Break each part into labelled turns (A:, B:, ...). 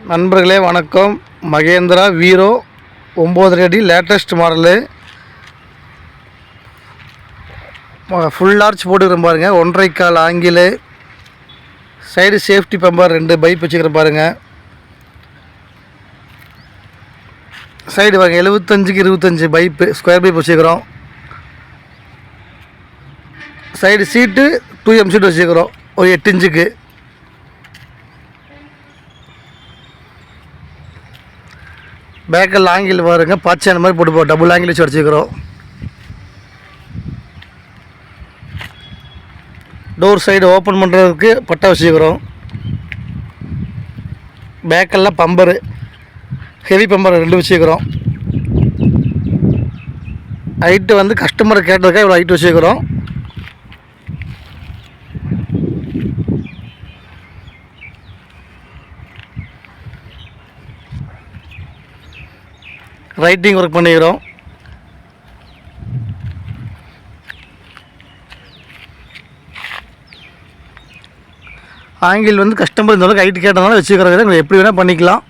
A: நண்பர்களே வணக்கம். மகேந்திரா வீரோ 9 அடி லேட்டஸ்ட் மாடலு. ஃபுல் ஆர்ச் போட்டுக்கிறேன் பாருங்கள். 1.5 கால் ஆங்கிலு. சைடு சேஃப்டி பம்பர் 2 பைப் வச்சுக்கிறேன் பாருங்கள். சைடு பாருங்கள் 75க்கு 25 பைப்பு ஸ்கொயர் பைப் வச்சுக்கிறோம். சைடு சீட்டு 2M சீட்டு வச்சுக்கிறோம் ஒரு 8 இன்ச்சுக்கு. பேக்கில் ஆங்கில் பாருங்க, பாய்ச்சி அந்த மாதிரி போட்டு டபுள் ஆங்கில் வச்சு அடிச்சுக்கிறோம். டோர் சைடு ஓப்பன் பண்ணுறதுக்கு பட்டை வச்சுக்கிறோம். பேக்கெல்லாம் பம்பரு, ஹெவி பம்பர் 2 வச்சுக்கிறோம். ஹைட்டு வந்து கஸ்டமர் கேட்டதுக்காக இவ்வளோ ஹைட்டு வச்சுக்கிறோம். ரைட்டிங் ஒர்க் பண்ணிக்கிறோம். ஆங்கில் வந்து கஸ்டமர் இந்த அளவுக்கு ஹைட்டு கேட்டதுனால வச்சுக்கிறோம். எப்படி வேணால் பண்ணிக்கலாம்.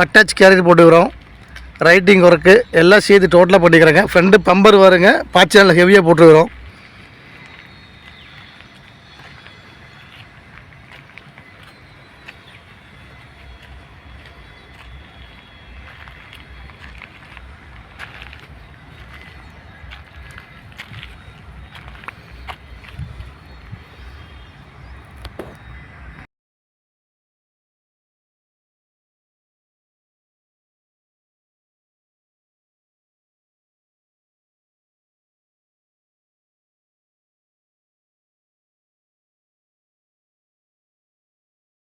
A: அட்டாச் கேரியர் போட்டுக்கிறோம். ரைட்டிங் ஒர்க்கு எல்லாம் சேர்த்து டோட்டலாக பண்ணிக்கிறேங்க. ஃப்ரெண்டு பம்பர் வருங்க, பாய்ச்சல் ஹெவியாக போட்டுக்கிறோம்.